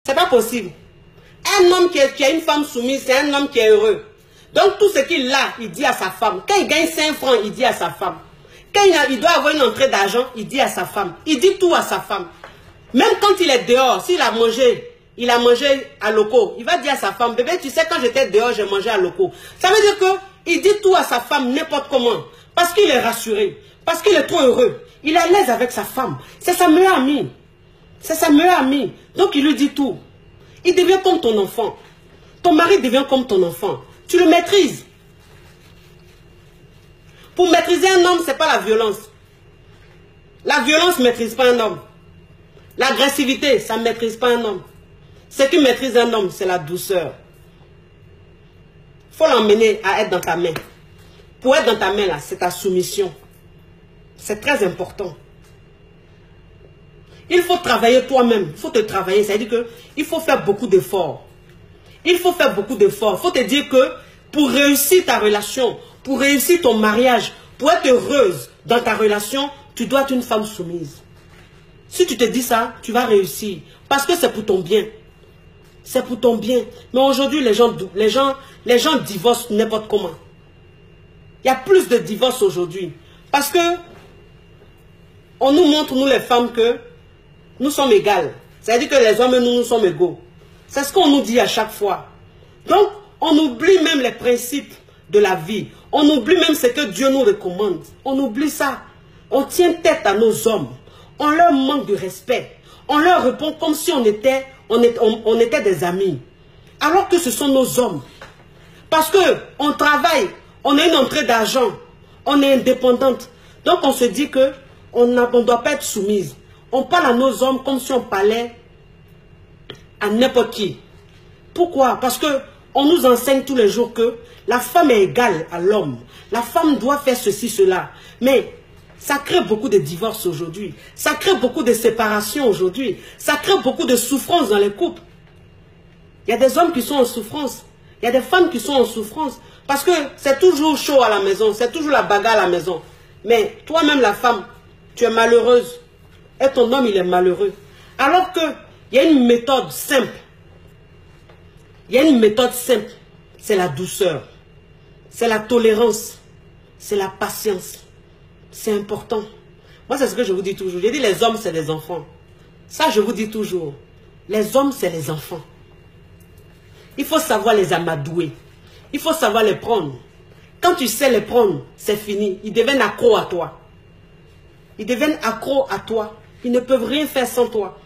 C'est pas possible. Un homme qui a une femme soumise, c'est un homme qui est heureux. Donc tout ce qu'il a, il dit à sa femme. Quand il gagne 5 francs, il dit à sa femme. Quand il doit avoir une entrée d'argent, il dit à sa femme. Il dit tout à sa femme. Même quand il est dehors, s'il a mangé, il a mangé à loco, il va dire à sa femme, bébé, tu sais, quand j'étais dehors, j'ai mangé à loco. Ça veut dire qu'il dit tout à sa femme n'importe comment. Parce qu'il est rassuré. Parce qu'il est trop heureux. Il est à l'aise avec sa femme. C'est sa meilleure amie. C'est sa meilleure amie. Donc il lui dit tout. Il devient comme ton enfant. Ton mari devient comme ton enfant. Tu le maîtrises. Pour maîtriser un homme, ce n'est pas la violence. La violence ne maîtrise pas un homme. L'agressivité, ça ne maîtrise pas un homme. Ce qui maîtrise un homme, c'est la douceur. Il faut l'emmener à être dans ta main. Pour être dans ta main, là, c'est ta soumission. C'est très important. Il faut travailler toi-même. Il faut te travailler. Ça veut dire qu'il faut faire beaucoup d'efforts. Il faut faire beaucoup d'efforts. Il faut te dire que pour réussir ta relation, pour réussir ton mariage, pour être heureuse dans ta relation, tu dois être une femme soumise. Si tu te dis ça, tu vas réussir. Parce que c'est pour ton bien. C'est pour ton bien. Mais aujourd'hui, les gens divorcent n'importe comment. Il y a plus de divorces aujourd'hui. Parce que on nous montre, nous les femmes, que nous sommes égales. C'est-à-dire que les hommes et nous sommes égaux. C'est ce qu'on nous dit à chaque fois. Donc, on oublie même les principes de la vie. On oublie même ce que Dieu nous recommande. On oublie ça. On tient tête à nos hommes. On leur manque de respect. On leur répond comme si on était des amis. Alors que ce sont nos hommes. Parce qu'on travaille, on a une entrée d'argent, on est indépendante. Donc on se dit qu'on ne doit pas être soumise. On parle à nos hommes comme si on parlait à n'importe qui. Pourquoi? Parce qu'on nous enseigne tous les jours que la femme est égale à l'homme. La femme doit faire ceci, cela. Mais ça crée beaucoup de divorces aujourd'hui. Ça crée beaucoup de séparations aujourd'hui. Ça crée beaucoup de souffrances dans les couples. Il y a des hommes qui sont en souffrance. Il y a des femmes qui sont en souffrance. Parce que c'est toujours chaud à la maison. C'est toujours la bagarre à la maison. Mais toi-même, la femme, tu es malheureuse. Et ton homme, il est malheureux. Alors qu'il y a une méthode simple. Il y a une méthode simple. C'est la douceur. C'est la tolérance. C'est la patience. C'est important. Moi, c'est ce que je vous dis toujours. J'ai dit les hommes, c'est des enfants. Ça, je vous dis toujours. Les hommes, c'est les enfants. Il faut savoir les amadouer. Il faut savoir les prendre. Quand tu sais les prendre, c'est fini. Ils deviennent accros à toi. Ils deviennent accros à toi. Ils ne peuvent rien faire sans toi.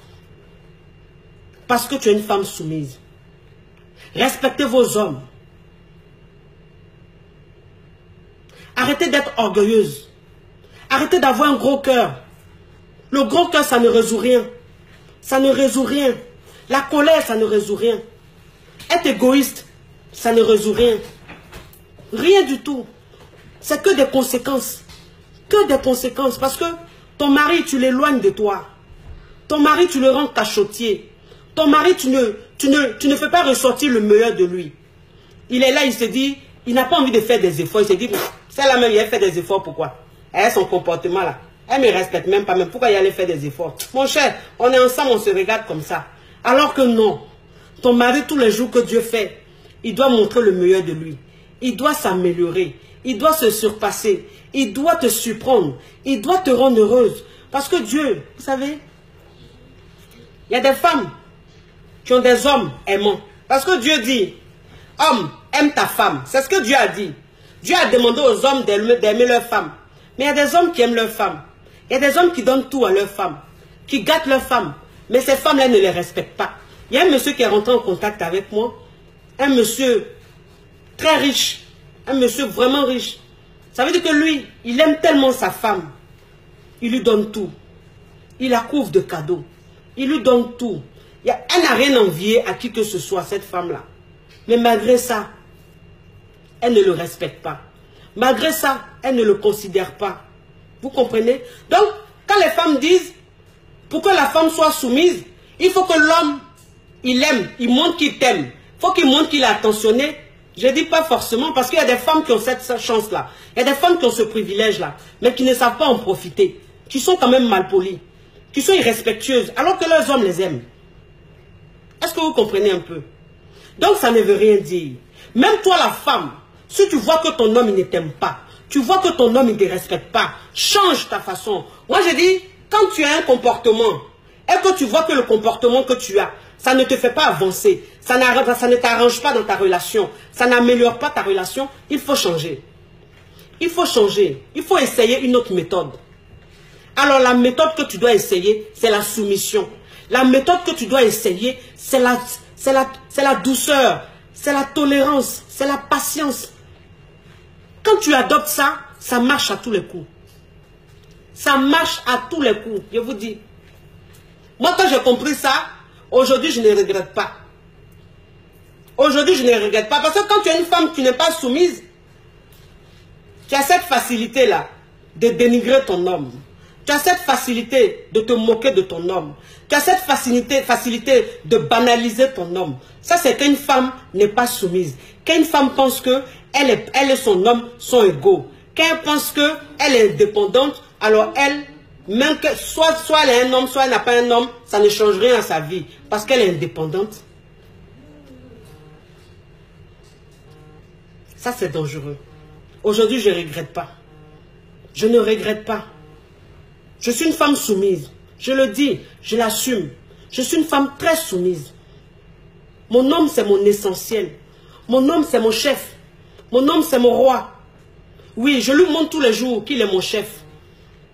Parce que tu es une femme soumise. Respectez vos hommes. Arrêtez d'être orgueilleuse. Arrêtez d'avoir un gros cœur. Le gros cœur, ça ne résout rien. Ça ne résout rien. La colère, ça ne résout rien. Être égoïste, ça ne résout rien. Rien du tout. C'est que des conséquences. Que des conséquences. Parce que ton mari, tu l'éloignes de toi. Ton mari, tu le rends cachotier. Ton mari, tu ne fais pas ressortir le meilleur de lui. Il est là, il se dit, il n'a pas envie de faire des efforts. Il se dit, celle-là même, elle fait des efforts, pourquoi? Elle a son comportement là. Elle ne me respecte même pas. Même pourquoi il allait faire des efforts? Mon cher, on est ensemble, on se regarde comme ça. Alors que non. Ton mari, tous les jours que Dieu fait, il doit montrer le meilleur de lui. Il doit s'améliorer. Il doit se surpasser. Il doit te surprendre. Il doit te rendre heureuse. Parce que Dieu, vous savez, il y a des femmes qui ont des hommes aimants. Parce que Dieu dit, homme, aime ta femme. C'est ce que Dieu a dit. Dieu a demandé aux hommes d'aimer leur femme. Mais il y a des hommes qui aiment leur femme. Il y a des hommes qui donnent tout à leur femme. Qui gâtent leur femme. Mais ces femmes-là ne les respectent pas. Il y a un monsieur qui est rentré en contact avec moi. Un monsieur très riche. Un monsieur vraiment riche. Ça veut dire que lui, il aime tellement sa femme. Il lui donne tout. Il la couvre de cadeaux. Il lui donne tout. Elle n'a rien envié à qui que ce soit, cette femme-là. Mais malgré ça, elle ne le respecte pas. Malgré ça, elle ne le considère pas. Vous comprenez? Donc, quand les femmes disent, pour que la femme soit soumise, il faut que l'homme, il aime, il montre qu'il t'aime. Il faut qu'il montre qu'il est attentionné. Je ne dis pas forcément, parce qu'il y a des femmes qui ont cette chance-là. Il y a des femmes qui ont ce privilège-là, mais qui ne savent pas en profiter. Qui sont quand même malpolies. Qui sont irrespectueuses, alors que leurs hommes les aiment. Est-ce que vous comprenez un peu? Donc ça ne veut rien dire. Même toi la femme, si tu vois que ton homme ne t'aime pas, tu vois que ton homme ne te respecte pas, change ta façon. Moi je dis, quand tu as un comportement, et que tu vois que le comportement que tu as, ça ne te fait pas avancer, ça ne t'arrange pas dans ta relation, ça n'améliore pas ta relation, il faut changer. Il faut changer, il faut essayer une autre méthode. Alors la méthode que tu dois essayer, c'est la soumission. La méthode que tu dois essayer, c'est la douceur, c'est la tolérance, c'est la patience. Quand tu adoptes ça, ça marche à tous les coups. Ça marche à tous les coups, je vous dis. Moi, quand j'ai compris ça, aujourd'hui, je ne regrette pas. Aujourd'hui, je ne regrette pas. Parce que quand tu es une femme qui n'est pas soumise, tu as cette facilité-là de dénigrer ton homme. Tu as cette facilité de te moquer de ton homme. Tu as cette facilité de banaliser ton homme. Ça, c'est qu'une femme n'est pas soumise. Qu'une femme pense que elle et son homme sont égaux. Qu'elle pense qu'elle est indépendante, alors elle, même que soit elle a un homme, soit elle n'a pas un homme, ça ne change rien à sa vie. Parce qu'elle est indépendante. Ça, c'est dangereux. Aujourd'hui, je ne regrette pas. Je ne regrette pas. Je suis une femme soumise. Je le dis, je l'assume. Je suis une femme très soumise. Mon homme, c'est mon essentiel. Mon homme, c'est mon chef. Mon homme, c'est mon roi. Oui, je lui montre tous les jours qu'il est mon chef.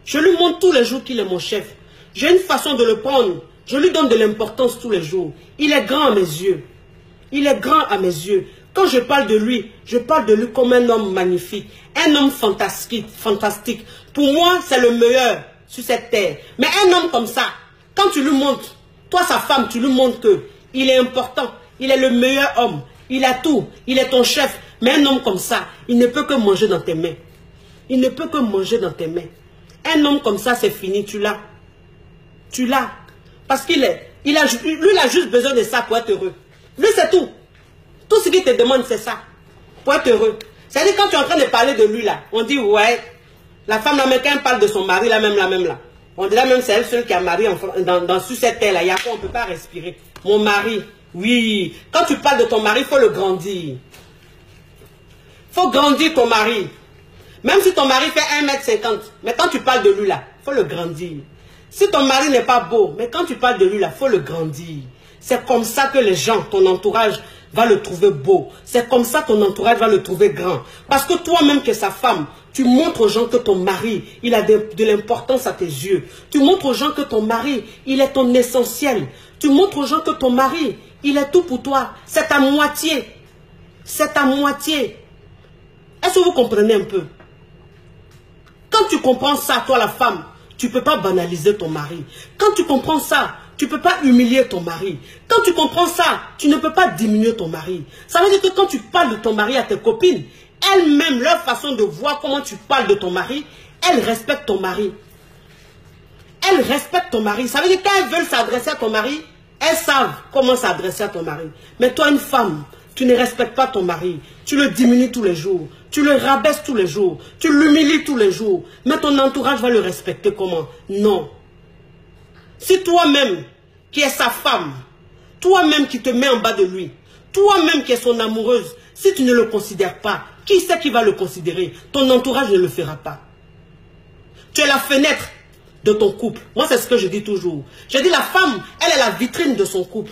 Je lui montre tous les jours qu'il est mon chef. J'ai une façon de le prendre. Je lui donne de l'importance tous les jours. Il est grand à mes yeux. Il est grand à mes yeux. Quand je parle de lui comme un homme magnifique. Un homme fantastique. Pour moi, c'est le meilleur sur cette terre. Mais un homme comme ça, quand tu lui montres, toi sa femme, tu lui montres qu'il est important, il est le meilleur homme, il a tout, il est ton chef. Mais un homme comme ça, il ne peut que manger dans tes mains. Il ne peut que manger dans tes mains. Un homme comme ça, c'est fini, tu l'as. Tu l'as. Parce lui, il a juste besoin de ça pour être heureux. Lui, c'est tout. Tout ce qu'il te demande, c'est ça. Pour être heureux. C'est-à-dire, quand tu es en train de parler de lui, là, on dit, ouais, la femme, là, mais quand elle parle de son mari, la même, là. On dirait même c'est elle seule qui a marié sur cette terre, là. Il y a quoi, on ne peut pas respirer. Mon mari, oui. Quand tu parles de ton mari, il faut le grandir. Il faut grandir ton mari. Même si ton mari fait 1,50 m, mais quand tu parles de lui, là, il faut le grandir. Si ton mari n'est pas beau, mais quand tu parles de lui, là, il faut le grandir. C'est comme ça que les gens, ton entourage, va le trouver beau. C'est comme ça que ton entourage va le trouver grand. Parce que toi-même qui es sa femme, tu montres aux gens que ton mari, il a de l'importance à tes yeux. Tu montres aux gens que ton mari, il est ton essentiel. Tu montres aux gens que ton mari, il est tout pour toi. C'est ta moitié. C'est ta moitié. Est-ce que vous comprenez un peu? Quand tu comprends ça, toi la femme, tu ne peux pas banaliser ton mari. Quand tu comprends ça, tu ne peux pas humilier ton mari. Quand tu comprends ça, tu ne peux pas diminuer ton mari. Ça veut dire que quand tu parles de ton mari à tes copines, elles-mêmes, leur façon de voir comment tu parles de ton mari, elles respectent ton mari. Elles respectent ton mari. Ça veut dire qu'elles veulent s'adresser à ton mari, elles savent comment s'adresser à ton mari. Mais toi, une femme, tu ne respectes pas ton mari. Tu le diminues tous les jours. Tu le rabaisses tous les jours. Tu l'humilies tous les jours. Mais ton entourage va le respecter comment? Non. Si toi-même, qui es sa femme, toi-même qui te mets en bas de lui, toi-même qui es son amoureuse, si tu ne le considères pas, qui c'est qui va le considérer? Ton entourage ne le fera pas. Tu es la fenêtre de ton couple. Moi, c'est ce que je dis toujours. Je dis la femme, elle est la vitrine de son couple.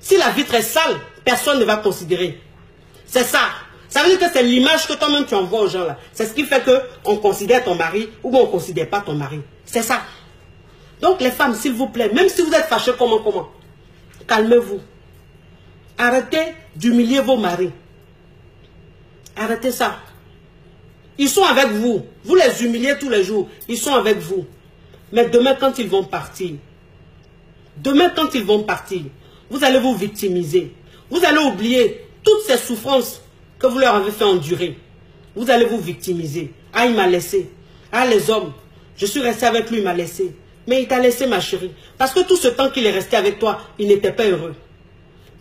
Si la vitre est sale, personne ne va considérer. C'est ça. Ça veut dire que c'est l'image que toi-même tu envoies aux gens là. C'est ce qui fait qu'on considère ton mari ou on ne considère pas ton mari. C'est ça. Donc les femmes, s'il vous plaît, même si vous êtes fâchés, comment, calmez-vous. Arrêtez d'humilier vos maris. Arrêtez ça. Ils sont avec vous. Vous les humiliez tous les jours. Ils sont avec vous. Mais demain, quand ils vont partir, vous allez vous victimiser. Vous allez oublier toutes ces souffrances que vous leur avez fait endurer. Vous allez vous victimiser. Ah, il m'a laissé. Ah, les hommes, je suis resté avec lui, il m'a laissé. Mais il t'a laissé, ma chérie. Parce que tout ce temps qu'il est resté avec toi, il n'était pas heureux.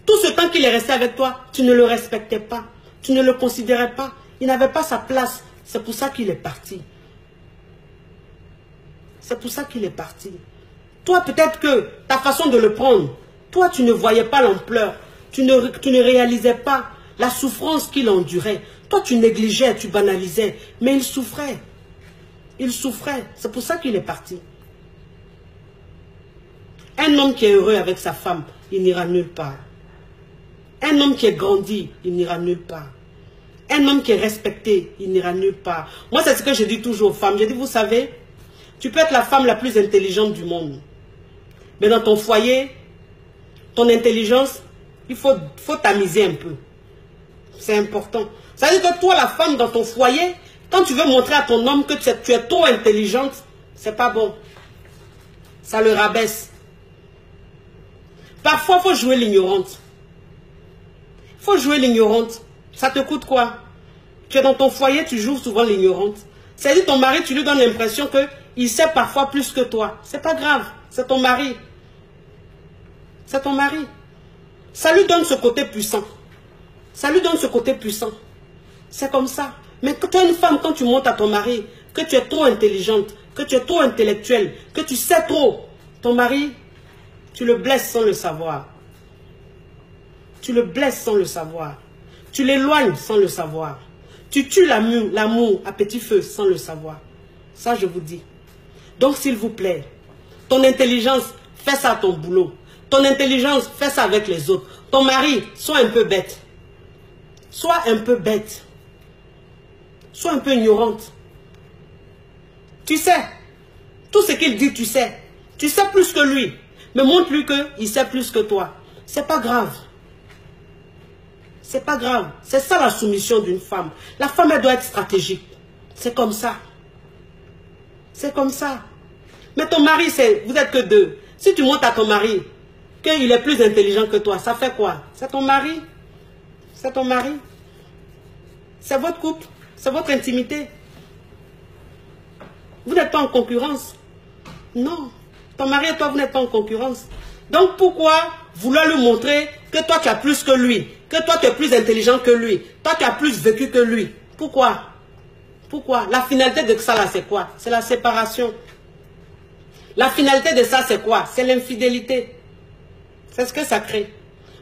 Tout ce temps qu'il est resté avec toi, tu ne le respectais pas. Tu ne le considérais pas. Il n'avait pas sa place. C'est pour ça qu'il est parti. C'est pour ça qu'il est parti. Toi, peut-être que ta façon de le prendre, Toi, tu ne voyais pas l'ampleur. Tu ne réalisais pas la souffrance qu'il endurait. Toi, tu négligeais, tu banalisais. Mais il souffrait. Il souffrait. C'est pour ça qu'il est parti. Un homme qui est heureux avec sa femme, il n'ira nulle part. Un homme qui est grandi, il n'ira nulle part. Un homme qui est respecté, il n'ira nulle part. Moi, c'est ce que je dis toujours aux femmes. Je dis, vous savez, tu peux être la femme la plus intelligente du monde. Mais dans ton foyer, ton intelligence, il faut tamiser un peu. C'est important. Ça veut dire que toi, la femme dans ton foyer, quand tu veux montrer à ton homme que tu es trop intelligente, c'est pas bon. Ça le rabaisse. Parfois, il faut jouer l'ignorante. Il faut jouer l'ignorante. Ça te coûte quoi? Tu es dans ton foyer, tu joues souvent l'ignorante. C'est-à-dire ton mari, tu lui donnes l'impression qu'il sait parfois plus que toi. C'est pas grave, c'est ton mari. C'est ton mari. Ça lui donne ce côté puissant. Ça lui donne ce côté puissant. C'est comme ça. Mais quand tu es une femme, quand tu montes à ton mari, que tu es trop intelligente, que tu es trop intellectuelle, que tu sais trop, ton mari, tu le blesses sans le savoir. Tu le blesses sans le savoir. Tu l'éloignes sans le savoir. Tu tues l'amour à petit feu sans le savoir. Ça, je vous dis. Donc, s'il vous plaît, ton intelligence, fais ça à ton boulot. Ton intelligence, fais ça avec les autres. Ton mari, sois un peu bête. Sois un peu bête. Sois un peu ignorante. Tu sais. Tout ce qu'il dit, tu sais. Tu sais plus que lui. Mais montre-lui qu'il sait plus que toi. C'est pas grave. C'est pas grave. C'est ça la soumission d'une femme. La femme, elle doit être stratégique. C'est comme ça. C'est comme ça. Mais ton mari, vous êtes que deux. Si tu montres à ton mari qu'il est plus intelligent que toi, ça fait quoi? C'est ton mari. C'est ton mari. C'est votre couple. C'est votre intimité. Vous n'êtes pas en concurrence. Non. Ton mari et toi, vous n'êtes pas en concurrence. Donc pourquoi vouloir lui montrer que toi tu as plus que lui, que toi tu es plus intelligent que lui, toi tu as plus vécu que lui? Pourquoi? Pourquoi? La finalité de ça là c'est quoi? C'est la séparation. La finalité de ça c'est quoi? C'est l'infidélité. C'est ce que ça crée.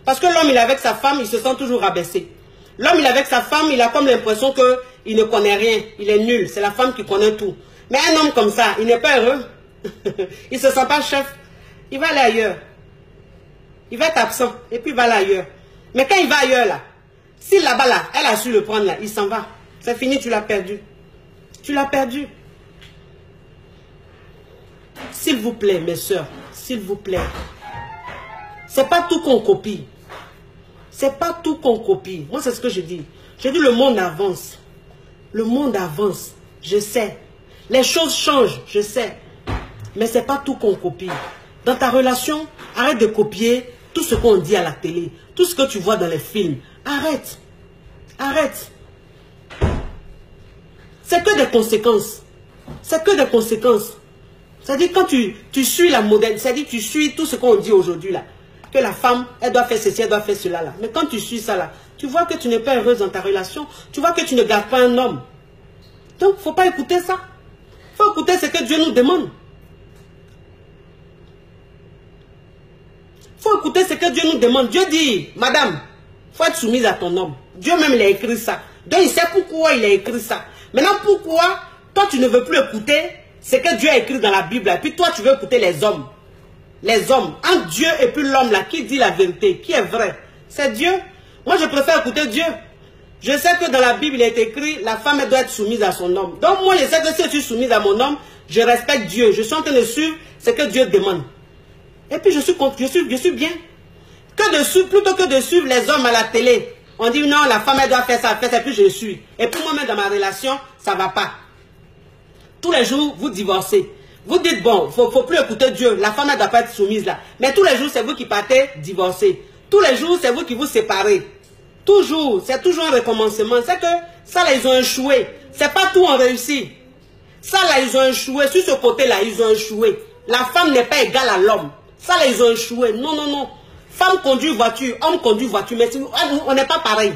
Parce que l'homme il est avec sa femme, il se sent toujours rabaissé. L'homme il est avec sa femme, il a comme l'impression qu'il ne connaît rien, il est nul, c'est la femme qui connaît tout. Mais un homme comme ça, il n'est pas heureux. Il ne se sent pas chef. Il va aller ailleurs. Il va être absent. Et puis il va aller ailleurs. Mais quand il va ailleurs là, si là-bas là, elle a su le prendre là, il s'en va. C'est fini, tu l'as perdu. Tu l'as perdu. S'il vous plaît, mes soeurs, s'il vous plaît. C'est pas tout qu'on copie. C'est pas tout qu'on copie. Moi, c'est ce que je dis. Je dis le monde avance. Le monde avance. Je sais. Les choses changent, je sais. Mais c'est pas tout qu'on copie. Dans ta relation, arrête de copier tout ce qu'on dit à la télé, tout ce que tu vois dans les films. Arrête. Arrête. C'est que des conséquences. C'est que des conséquences. C'est-à-dire quand tu suis la modèle, c'est-à-dire tu suis tout ce qu'on dit aujourd'hui là, que la femme, elle doit faire ceci, elle doit faire cela là. Mais quand tu suis ça là, tu vois que tu n'es pas heureuse dans ta relation, tu vois que tu ne gardes pas un homme. Donc, il ne faut pas écouter ça. Il faut écouter ce que Dieu nous demande. Il faut écouter ce que Dieu nous demande. Dieu dit, madame, il faut être soumise à ton homme. Dieu même, il a écrit ça. Donc, il sait pourquoi il a écrit ça. Maintenant, pourquoi toi, tu ne veux plus écouter ce que Dieu a écrit dans la Bible. Et puis toi, tu veux écouter les hommes. Les hommes. Entre Dieu et puis l'homme, là, qui dit la vérité, qui est vrai? C'est Dieu. Moi, je préfère écouter Dieu. Je sais que dans la Bible, il est écrit, la femme, elle doit être soumise à son homme. Donc, moi, je sais que si je suis soumise à mon homme, je respecte Dieu. Je suis en train de suivre ce que Dieu demande. Et puis, je suis bien. Plutôt que de suivre les hommes à la télé. On dit, non, la femme, elle doit faire ça, et puis je suis. Et puis, moi-même, dans ma relation, ça ne va pas. Tous les jours, vous divorcez. Vous dites, bon, il ne faut plus écouter Dieu. La femme, elle ne doit pas être soumise là. Mais tous les jours, c'est vous qui partez divorcer. Tous les jours, c'est vous qui vous séparez. Toujours, c'est toujours un recommencement. C'est que ça là, ils ont échoué. C'est pas tout en réussi. Ça là, ils ont échoué. Sur ce côté-là, ils ont échoué. La femme n'est pas égale à l'homme. Ça là, ils ont échoué. Non, non, non. Femme conduit voiture, homme conduit voiture. Mais on n'est pas pareil.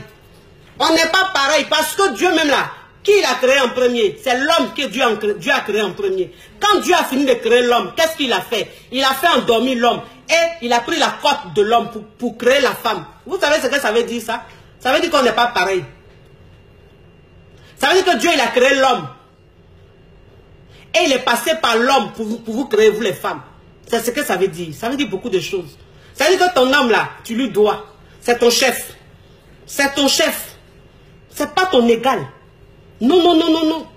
On n'est pas pareil parce que Dieu même là, qui l'a créé en premier? C'est l'homme que Dieu a créé en premier. Quand Dieu a fini de créer l'homme, qu'est-ce qu'il a fait? Il a fait endormir l'homme. Et il a pris la cote de l'homme pour créer la femme. Vous savez ce que ça veut dire ça? Ça veut dire qu'on n'est pas pareil. Ça veut dire que Dieu il a créé l'homme. Et il est passé par l'homme pour vous créer, vous les femmes. C'est ce que ça veut dire. Ça veut dire beaucoup de choses. Ça veut dire que ton homme là, tu lui dois. C'est ton chef. C'est ton chef. C'est pas ton égal. Non, non, non, non, non.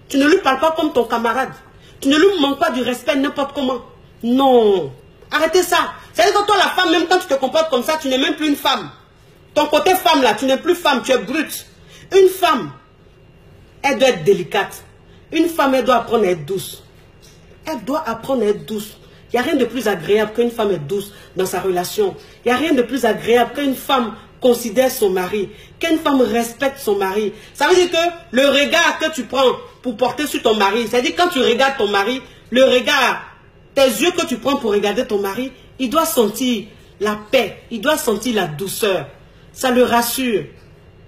Tu ne lui parles pas comme ton camarade. Tu ne lui manques pas du respect n'importe comment. Non. Arrêtez ça. C'est-à-dire que toi, la femme, même quand tu te comportes comme ça, tu n'es même plus une femme. Ton côté femme là, tu n'es plus femme, tu es brute. Une femme, elle doit être délicate. Une femme, elle doit apprendre à être douce. Elle doit apprendre à être douce. Il n'y a rien de plus agréable qu'une femme est douce dans sa relation. Il n'y a rien de plus agréable qu'une femme considère son mari, qu'une femme respecte son mari. Ça veut dire que le regard que tu prends pour porter sur ton mari, c'est-à-dire quand tu regardes ton mari, le regard, tes yeux que tu prends pour regarder ton mari, il doit sentir la paix, il doit sentir la douceur. Ça le rassure.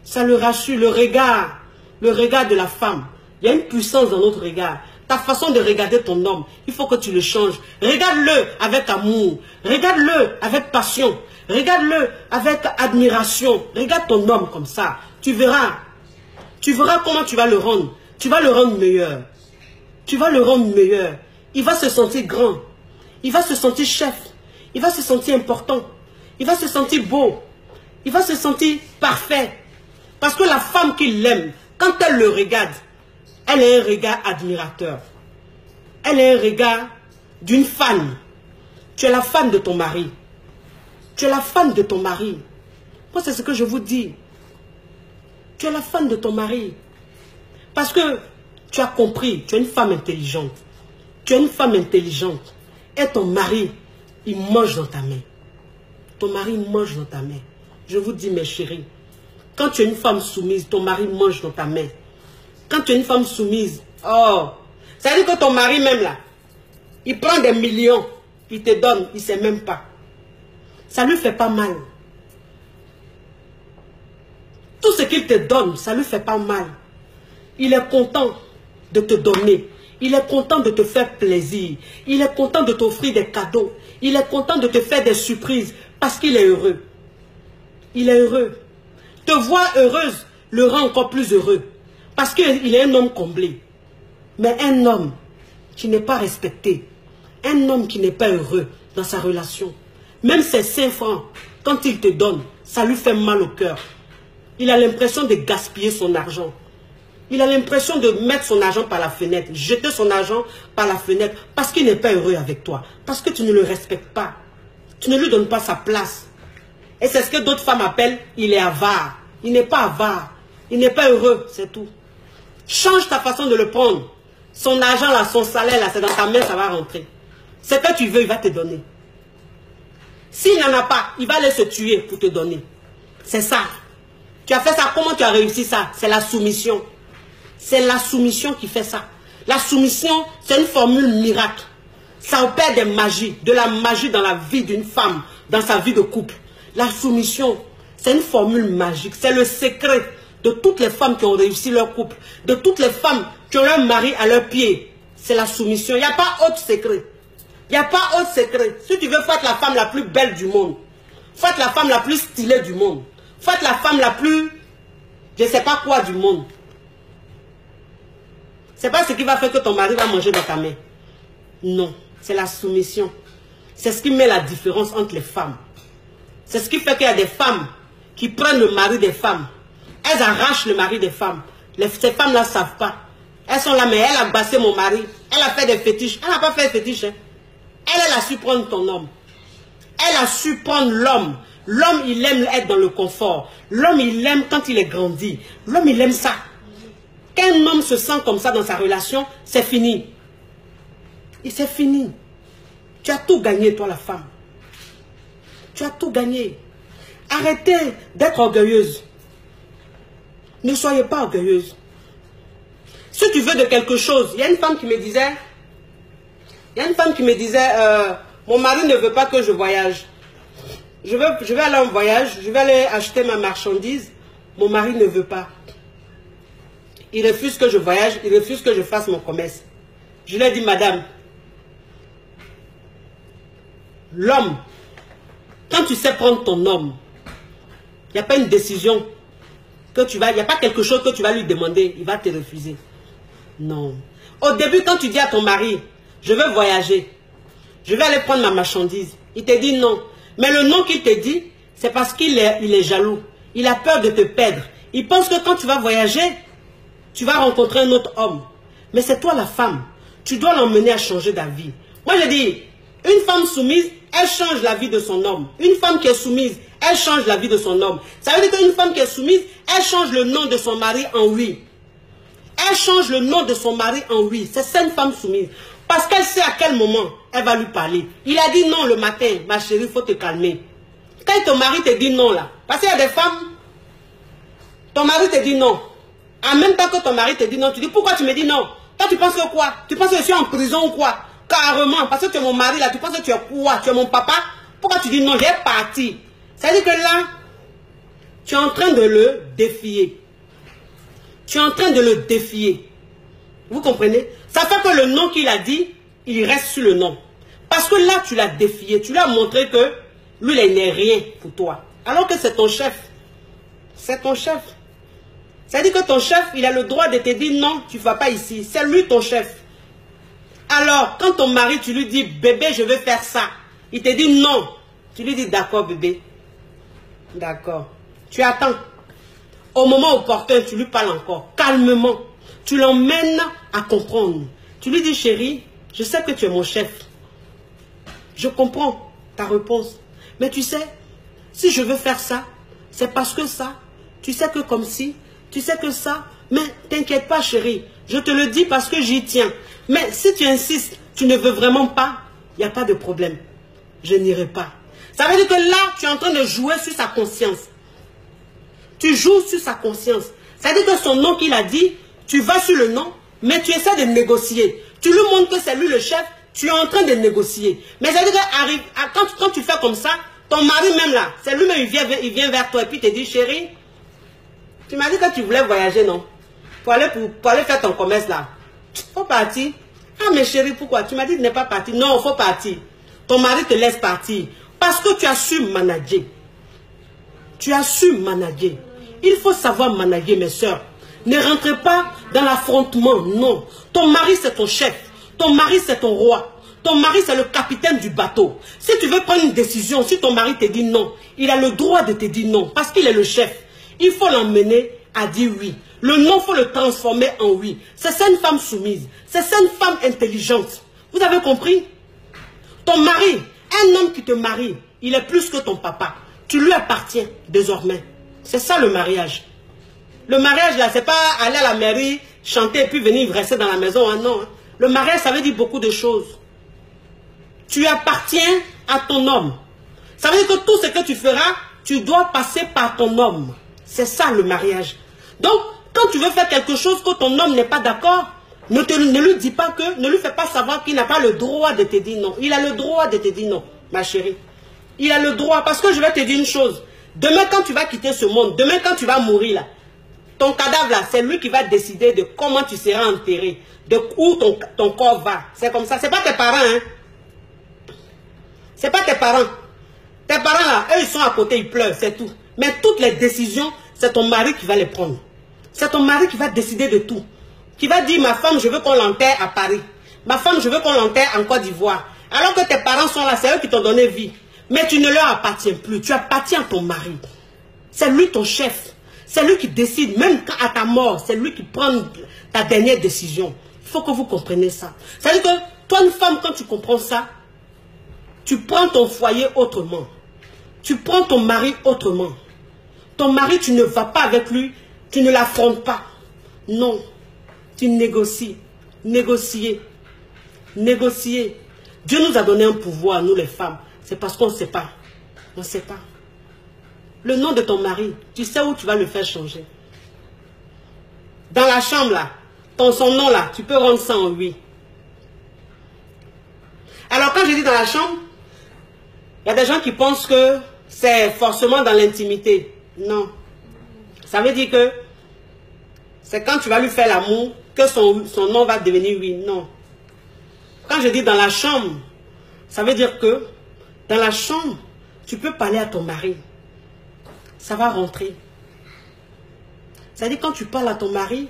Ça le rassure. Le regard de la femme. Il y a une puissance dans notre regard. Ta façon de regarder ton homme, il faut que tu le changes. Regarde-le avec amour. Regarde-le avec passion. Regarde-le avec admiration. Regarde ton homme comme ça. Tu verras. Tu verras comment tu vas le rendre. Tu vas le rendre meilleur. Tu vas le rendre meilleur. Il va se sentir grand. Il va se sentir chef. Il va se sentir important. Il va se sentir beau. Il va se sentir parfait. Parce que la femme qui l'aime, quand elle le regarde, elle a un regard admirateur. Elle a un regard d'une fan. Tu es la fan de ton mari. Tu es la fan de ton mari. Moi, c'est ce que je vous dis. Tu es la fan de ton mari. Parce que tu as compris, tu es une femme intelligente. Tu es une femme intelligente. Et ton mari, il mange dans ta main. Ton mari mange dans ta main. Je vous dis, mes chéris, quand tu es une femme soumise, ton mari mange dans ta main. Quand tu es une femme soumise, oh, ça veut dire que ton mari même là, il prend des millions, il te donne, il ne sait même pas. Ça ne lui fait pas mal. Tout ce qu'il te donne, ça ne lui fait pas mal. Il est content de te donner. Il est content de te faire plaisir. Il est content de t'offrir des cadeaux. Il est content de te faire des surprises parce qu'il est heureux. Il est heureux. Te voir heureuse le rend encore plus heureux. Parce qu'il est un homme comblé. Mais un homme qui n'est pas respecté, un homme qui n'est pas heureux dans sa relation, même ses 5 francs, quand il te donne, ça lui fait mal au cœur. Il a l'impression de gaspiller son argent. Il a l'impression de mettre son argent par la fenêtre, jeter son argent par la fenêtre, parce qu'il n'est pas heureux avec toi. Parce que tu ne le respectes pas. Tu ne lui donnes pas sa place. Et c'est ce que d'autres femmes appellent, il est avare. Il n'est pas avare. Il n'est pas heureux, c'est tout. Change ta façon de le prendre. Son argent là, son salaire là, c'est dans ta main, ça va rentrer. Ce que tu veux, il va te donner. S'il n'en a pas, il va aller se tuer pour te donner. C'est ça. Tu as fait ça, comment tu as réussi ça? C'est la soumission. C'est la soumission qui fait ça. La soumission, c'est une formule miracle. Ça opère des magies, de la magie dans la vie d'une femme, dans sa vie de couple. La soumission, c'est une formule magique. C'est le secret de toutes les femmes qui ont réussi leur couple, de toutes les femmes qui ont leur mari à leurs pieds. C'est la soumission. Il n'y a pas autre secret. Il n'y a pas autre secret. Si tu veux, faut être la femme la plus belle du monde. Faut être la femme la plus stylée du monde. Faut être la femme la plus, je ne sais pas quoi du monde. C'est pas ce qui va faire que ton mari va manger dans ta main. Non, c'est la soumission. C'est ce qui met la différence entre les femmes. C'est ce qui fait qu'il y a des femmes qui prennent le mari des femmes. Elles arrachent le mari des femmes. Ces femmes-là ne savent pas. Elles sont là, mais elle a bassé mon mari. Elle a fait des fétiches. Elle n'a pas fait de fétiches. Hein. Elle a su prendre ton homme. Elle a su prendre l'homme. L'homme, il aime être dans le confort. L'homme, il aime quand il est grandi. L'homme, il aime ça. Quand un homme se sent comme ça dans sa relation, c'est fini. Et c'est fini. Tu as tout gagné, toi, la femme. Tu as tout gagné. Arrêtez d'être orgueilleuse. Ne soyez pas orgueilleuse. Si tu veux de quelque chose, il y a une femme qui me disait, mon mari ne veut pas que je voyage. Je vais aller en voyage, je vais aller acheter ma marchandise. Mon mari ne veut pas. Il refuse que je voyage, il refuse que je fasse mon commerce. Je lui ai dit, madame, L'homme, quand tu sais prendre ton homme, il n'y a pas une décision que tu vas, il n'y a pas quelque chose que tu vas lui demander, il va te refuser. Non. Au début, quand tu dis à ton mari, je veux voyager, je vais aller prendre ma marchandise, il te dit non. Mais le non qu'il te dit, c'est parce qu'il est jaloux. Il a peur de te perdre. Il pense que quand tu vas voyager, tu vas rencontrer un autre homme. Mais c'est toi la femme. Tu dois l'emmener à changer d'avis. Moi, je dis, une femme soumise, elle change la vie de son homme. Une femme qui est soumise, elle change la vie de son homme. Ça veut dire qu'une femme qui est soumise, elle change le nom de son mari en oui. Elle change le nom de son mari en oui. C'est ça une femme soumise. Parce qu'elle sait à quel moment elle va lui parler. Il a dit non le matin, ma chérie, il faut te calmer. Quand ton mari te dit non là, parce qu'il y a des femmes, ton mari te dit non. En même temps que ton mari te dit non, tu dis pourquoi tu me dis non? Toi tu penses que quoi? Tu penses que je suis en prison ou quoi? Carrément, parce que tu es mon mari là, tu penses que tu es quoi? Tu es mon papa? Pourquoi tu dis non? J'ai parti. Ça veut dire que là, tu es en train de le défier. Tu es en train de le défier. Vous comprenez? Ça fait que le nom qu'il a dit, il reste sur le nom. Parce que là, tu l'as défié. Tu lui as montré que lui, il n'est rien pour toi. Alors que c'est ton chef. C'est ton chef. Ça veut dire que ton chef, il a le droit de te dire non, tu ne vas pas ici. C'est lui ton chef. Alors, quand ton mari, tu lui dis, bébé, je veux faire ça. Il te dit non. Tu lui dis, d'accord, bébé. D'accord. Tu attends. Au moment opportun, tu lui parles encore. Calmement. Tu l'emmènes à comprendre. Tu lui dis, chérie, je sais que tu es mon chef. Je comprends ta réponse. Mais tu sais, si je veux faire ça, c'est parce que ça. Tu sais que comme si, tu sais que ça. Mais t'inquiète pas, chérie. Je te le dis parce que j'y tiens. Mais si tu insistes, tu ne veux vraiment pas, il n'y a pas de problème. Je n'irai pas. Ça veut dire que là, tu es en train de jouer sur sa conscience. Tu joues sur sa conscience. Ça veut dire que son nom qu'il a dit, tu vas sur le nom, mais tu essaies de négocier. Tu lui montres que c'est lui le chef, tu es en train de négocier. Mais ça veut dire que quand tu fais comme ça, ton mari même là, c'est lui-même, il vient vers toi et puis il te dit, chérie, tu m'as dit que tu voulais voyager, non? Pour aller faire ton commerce là. Faut partir. Ah mais chérie, pourquoi? Tu m'as dit de ne pas partir. Non, il faut partir. Ton mari te laisse partir. Parce que tu as su manager. Tu as su manager. Il faut savoir manager, mes soeurs. Ne rentrez pas dans l'affrontement, non. Ton mari, c'est ton chef. Ton mari, c'est ton roi. Ton mari, c'est le capitaine du bateau. Si tu veux prendre une décision, si ton mari te dit non, il a le droit de te dire non, parce qu'il est le chef. Il faut l'emmener à dire oui. Le non, il faut le transformer en oui. C'est ça une femme soumise. C'est ça une femme intelligente. Vous avez compris? Ton mari, un homme qui te marie, il est plus que ton papa. Tu lui appartiens désormais. C'est ça le mariage. Le mariage là, c'est pas aller à la mairie, chanter et puis venir rester dans la maison. Hein, non. Le mariage, ça veut dire beaucoup de choses. Tu appartiens à ton homme. Ça veut dire que tout ce que tu feras, tu dois passer par ton homme. C'est ça le mariage. Donc, quand tu veux faire quelque chose que ton homme n'est pas d'accord, ne lui dis pas que, ne lui fais pas savoir qu'il n'a pas le droit de te dire non. Il a le droit de te dire non, ma chérie. Il a le droit, parce que je vais te dire une chose. Demain, quand tu vas quitter ce monde, demain, quand tu vas mourir là, ton cadavre là, c'est lui qui va décider de comment tu seras enterré, de où ton corps va. C'est comme ça. C'est pas tes parents, hein. C'est pas tes parents. Tes parents là, eux, ils sont à côté, ils pleurent, c'est tout. Mais toutes les décisions, c'est ton mari qui va les prendre. C'est ton mari qui va décider de tout. Qui va dire, ma femme, je veux qu'on l'enterre à Paris. Ma femme, je veux qu'on l'enterre en Côte d'Ivoire. Alors que tes parents sont là, c'est eux qui t'ont donné vie. Mais tu ne leur appartiens plus. Tu appartiens à ton mari. C'est lui ton chef. C'est lui qui décide. Même à ta mort, c'est lui qui prend ta dernière décision. Il faut que vous compreniez ça. C'est-à-dire que toi, une femme, quand tu comprends ça, tu prends ton foyer autrement. Tu prends ton mari autrement. Ton mari, tu ne vas pas avec lui. Tu ne l'affrontes pas. Non. Tu négocies. Négocier. Négocier. Dieu nous a donné un pouvoir, nous les femmes. C'est parce qu'on ne sait pas. On ne sait pas. Le nom de ton mari, tu sais où tu vas le faire changer. Dans la chambre là, son nom là, tu peux rendre ça en oui. Alors quand je dis dans la chambre, il y a des gens qui pensent que c'est forcément dans l'intimité. Non. Ça veut dire que c'est quand tu vas lui faire l'amour que son nom va devenir oui. Non. Quand je dis dans la chambre, ça veut dire que Dans la chambre, tu peux parler à ton mari. Ça va rentrer. C'est-à-dire quand tu parles à ton mari,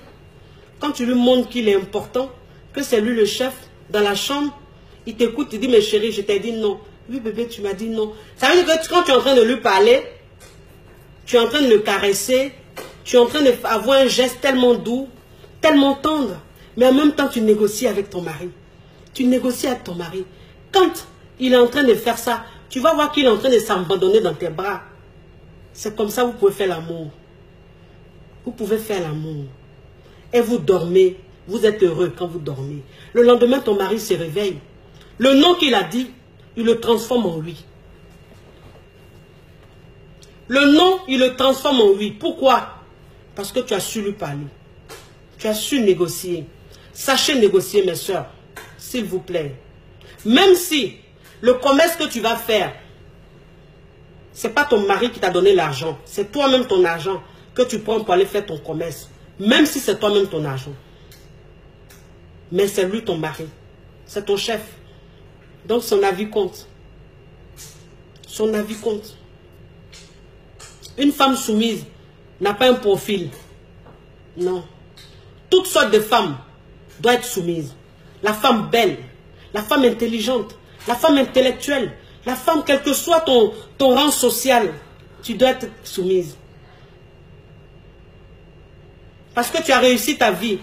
quand tu lui montres qu'il est important, que c'est lui le chef, dans la chambre, il t'écoute, il dit, mais chérie, je t'ai dit non. Oui, bébé, tu m'as dit non. Ça veut dire que quand tu es en train de lui parler, tu es en train de le caresser, tu es en train d'avoir un geste tellement doux, tellement tendre, mais en même temps, tu négocies avec ton mari. Tu négocies avec ton mari. Quand il est en train de faire ça, tu vas voir qu'il est en train de s'abandonner dans tes bras. C'est comme ça que vous pouvez faire l'amour. Vous pouvez faire l'amour. Et vous dormez. Vous êtes heureux quand vous dormez. Le lendemain, ton mari se réveille. Le nom qu'il a dit, il le transforme en lui. Le nom, il le transforme en lui. Pourquoi? Parce que tu as su lui parler. Tu as su négocier. Sachez négocier, mes soeurs. S'il vous plaît. Même si le commerce que tu vas faire, ce n'est pas ton mari qui t'a donné l'argent. C'est toi-même ton argent que tu prends pour aller faire ton commerce. Même si c'est toi-même ton argent. Mais c'est lui ton mari. C'est ton chef. Donc son avis compte. Son avis compte. Une femme soumise n'a pas un profil. Non. Toutes sortes de femmes doivent être soumises. La femme belle, la femme intelligente, la femme intellectuelle, la femme, quel que soit ton rang social, tu dois être soumise. Parce que tu as réussi ta vie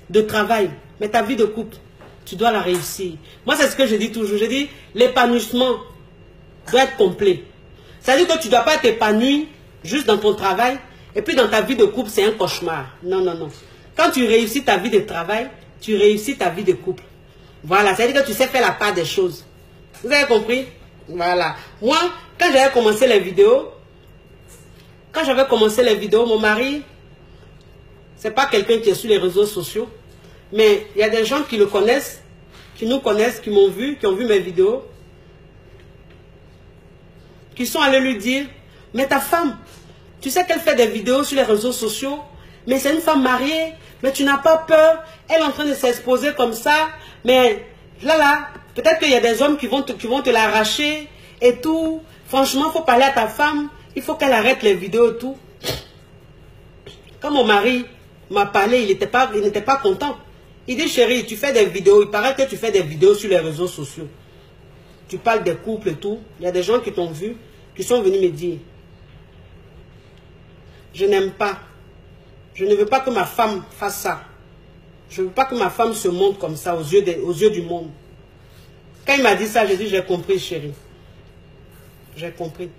de travail, mais ta vie de couple, tu dois la réussir. Moi, c'est ce que je dis toujours. Je dis, l'épanouissement doit être complet. C'est-à-dire que tu ne dois pas t'épanouir juste dans ton travail, et puis dans ta vie de couple, c'est un cauchemar. Non, non, non. Quand tu réussis ta vie de travail, tu réussis ta vie de couple. Voilà, c'est-à-dire que tu sais faire la part des choses. Vous avez compris? Voilà. Moi, quand j'avais commencé les vidéos, mon mari, c'est pas quelqu'un qui est sur les réseaux sociaux, mais il y a des gens qui le connaissent, qui nous connaissent, qui m'ont vu, qui ont vu mes vidéos, qui sont allés lui dire, mais ta femme, tu sais qu'elle fait des vidéos sur les réseaux sociaux, mais c'est une femme mariée, mais tu n'as pas peur, elle est en train de s'exposer comme ça, mais là, peut-être qu'il y a des hommes qui vont te l'arracher et tout. Franchement, il faut parler à ta femme, il faut qu'elle arrête les vidéos et tout. Quand mon mari m'a parlé, il n'était pas content. Il dit, chérie, tu fais des vidéos, il paraît que tu fais des vidéos sur les réseaux sociaux. Tu parles des couples et tout. Il y a des gens qui t'ont vu, qui sont venus me dire, je n'aime pas. Je ne veux pas que ma femme fasse ça. Je ne veux pas que ma femme se montre comme ça aux yeux du monde. Quand il m'a dit ça, j'ai dit, j'ai compris, chérie. J'ai compris.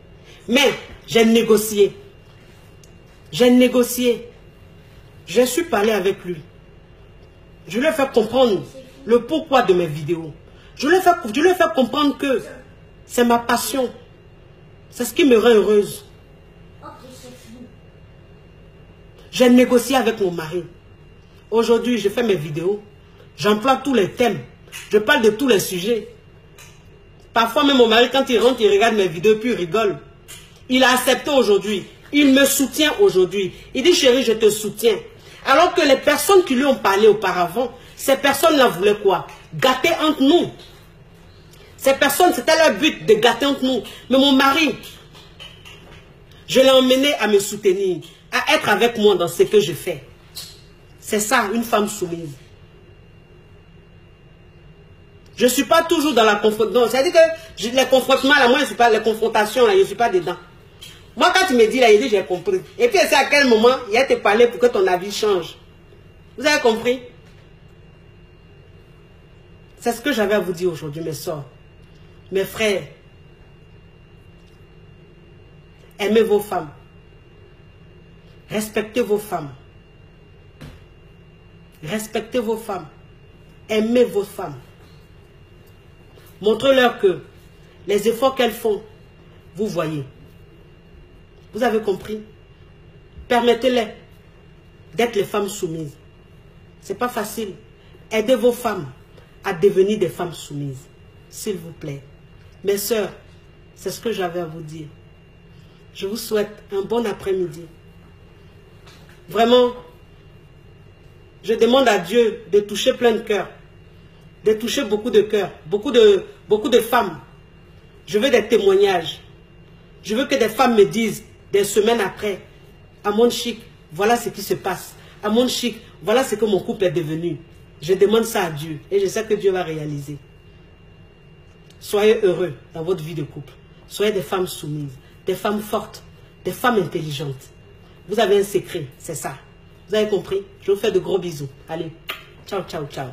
Mais j'ai négocié. J'ai négocié. J'ai su parler avec lui. Je lui ai fait comprendre le pourquoi de mes vidéos. Je lui ai fait comprendre que c'est ma passion. C'est ce qui me rend heureuse. J'ai négocié avec mon mari. Aujourd'hui, je fais mes vidéos. J'emploie tous les thèmes. Je parle de tous les sujets. Parfois, même mon mari, quand il rentre, il regarde mes vidéos, puis il rigole. Il a accepté aujourd'hui. Il me soutient aujourd'hui. Il dit, chérie, je te soutiens. Alors que les personnes qui lui ont parlé auparavant, ces personnes-là voulaient quoi? Gâter entre nous. Ces personnes, c'était leur but de gâter entre nous. Mais mon mari, je l'ai emmené à me soutenir, à être avec moi dans ce que je fais. C'est ça, une femme soumise. Je ne suis pas toujours dans la confrontation. C'est-à-dire que les confrontements, là, moi, je ne suis pas, les confrontations, là, je ne suis pas dedans. Moi, quand tu me dis, là, il dit, j'ai compris. Et puis, c'est à quel moment il a te parlé pour que ton avis change. Vous avez compris? C'est ce que j'avais à vous dire aujourd'hui, mes soeurs. Mes frères. Aimez vos femmes. Respectez vos femmes. Respectez vos femmes. Aimez vos femmes. Montrez-leur que les efforts qu'elles font, vous voyez. Vous avez compris? Permettez-les d'être les femmes soumises. Ce n'est pas facile. Aidez vos femmes à devenir des femmes soumises. S'il vous plaît. Mes sœurs, c'est ce que j'avais à vous dire. Je vous souhaite un bon après-midi. Vraiment, je demande à Dieu de toucher plein de cœurs. De toucher beaucoup de cœurs. Beaucoup de femmes. Je veux des témoignages. Je veux que des femmes me disent, des semaines après, à mon chic, voilà ce qui se passe. À mon chic, voilà ce que mon couple est devenu. Je demande ça à Dieu et je sais que Dieu va réaliser. Soyez heureux dans votre vie de couple. Soyez des femmes soumises, des femmes fortes, des femmes intelligentes. Vous avez un secret, c'est ça. Vous avez compris? Je vous fais de gros bisous. Allez, ciao, ciao, ciao.